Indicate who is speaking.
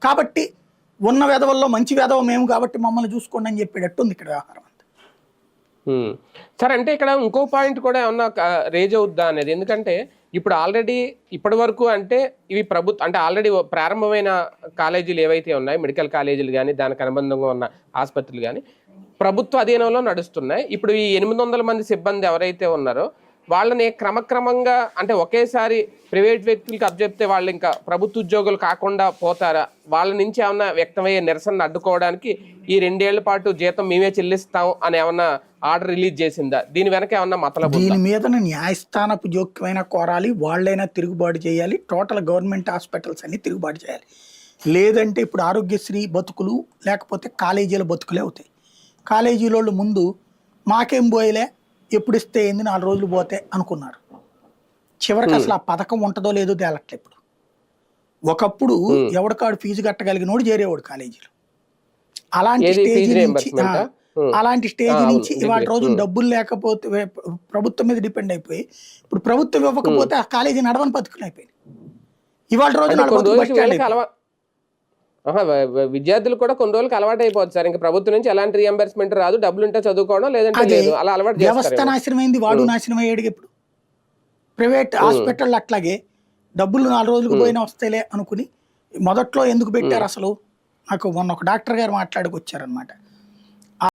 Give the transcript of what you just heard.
Speaker 1: కాబట్టి ఉన్న వెధవల్లో మంచి వెధవ మేము కాబట్టి మమ్మల్ని చూసుకోండి అని చెప్పేటట్టు ఉంది ఇక్కడ వ్యవహారం అంతా.
Speaker 2: సార్ అంటే ఇక్కడ ఇంకో పాయింట్ కూడా ఏమన్నా రేజ్ అవుద్దా అనేది, ఎందుకంటే ఇప్పుడు ఆల్రెడీ ఇప్పటి వరకు అంటే ఇవి అంటే ఆల్రెడీ ప్రారంభమైన కాలేజీలు ఏవైతే ఉన్నాయో, మెడికల్ కాలేజీలు కానీ దానికి అనుబంధంగా ఉన్న ఆసుపత్రులు కానీ ప్రభుత్వ అధీనంలో నడుస్తున్నాయి. ఇప్పుడు ఈ 800 మంది సిబ్బంది ఎవరైతే ఉన్నారో వాళ్ళని క్రమక్రమంగా అంటే ఒకేసారి ప్రైవేట్ వ్యక్తులకి అప్పచెప్తే వాళ్ళు ఇంకా ప్రభుత్వ ఉద్యోగులు కాకుండా పోతారా? వాళ్ళ నుంచి ఏమన్నా వ్యక్తమయ్యే నిరసనను అడ్డుకోవడానికి ఈ 2 ఏళ్ల పాటు జీతం మేమే చెల్లిస్తాం అని ఏమన్నా ఆర్డర్ రిలీజ్ చేసిందా? దీని వెనక ఏమన్నా మతలబు?
Speaker 1: దీని మీద న్యాయస్థానపు జోక్యమైనా కోరాలి, వాళ్ళైనా తిరుగుబాటు చేయాలి, టోటల్ గవర్నమెంట్ హాస్పిటల్స్ అన్ని తిరుగుబాటు చేయాలి. లేదంటే ఇప్పుడు ఆరోగ్యశ్రీ బతుకులు లేకపోతే కాలేజీల బతుకులే అవుతాయి. కాలేజీలోళ్ళు ముందు మాకేం పోయలే, ఎప్పుడు ఇస్తే ఏంది 4 రోజులు పోతే అనుకున్నారు. చివరికి అసలు ఆ పథకం ఉంటుందో లేదో తేలట్లే. ఇప్పుడు ఒకప్పుడు ఎవడికాడు ఫీజు కట్టగలిగినోడు చేరేవాడు కాలేజీలో. అలాంటి స్టేజ్ నుంచి ఇవాళ రోజున డబ్బులు లేకపోతే ప్రభుత్వం మీద డిపెండ్ అయిపోయి ఇప్పుడు ప్రభుత్వం ఇవ్వకపోతే ఆ కాలేజీ నడవని బతుకులు అయిపోయింది. ఇవాళ రోజు
Speaker 2: విద్యార్థులు కూడా కొన్ని రోజులకి అలవాటు అయిపోతుంది సార్, ఇంకా ప్రభుత్వం నుంచి ఎలాంటి రియంబర్స్మెంట్ రాదు, డబ్బులు ఉంటే చదువుకోవడం లేదంటే లేదు, అలా అలవాటు.
Speaker 1: వ్యవస్థ నాశనమైంది, వాడు నాశనం అయ్యాడు. ఇప్పుడు ప్రైవేట్ హాస్పిటల్ అట్లాగే డబ్బులు 4 రోజులకు పోయినా వస్తేలే అనుకుని మొదట్లో ఎందుకు పెట్టారు అసలు? నాకు మొన్న ఒక డాక్టర్ గారు మాట్లాడుకొచ్చారనమాట.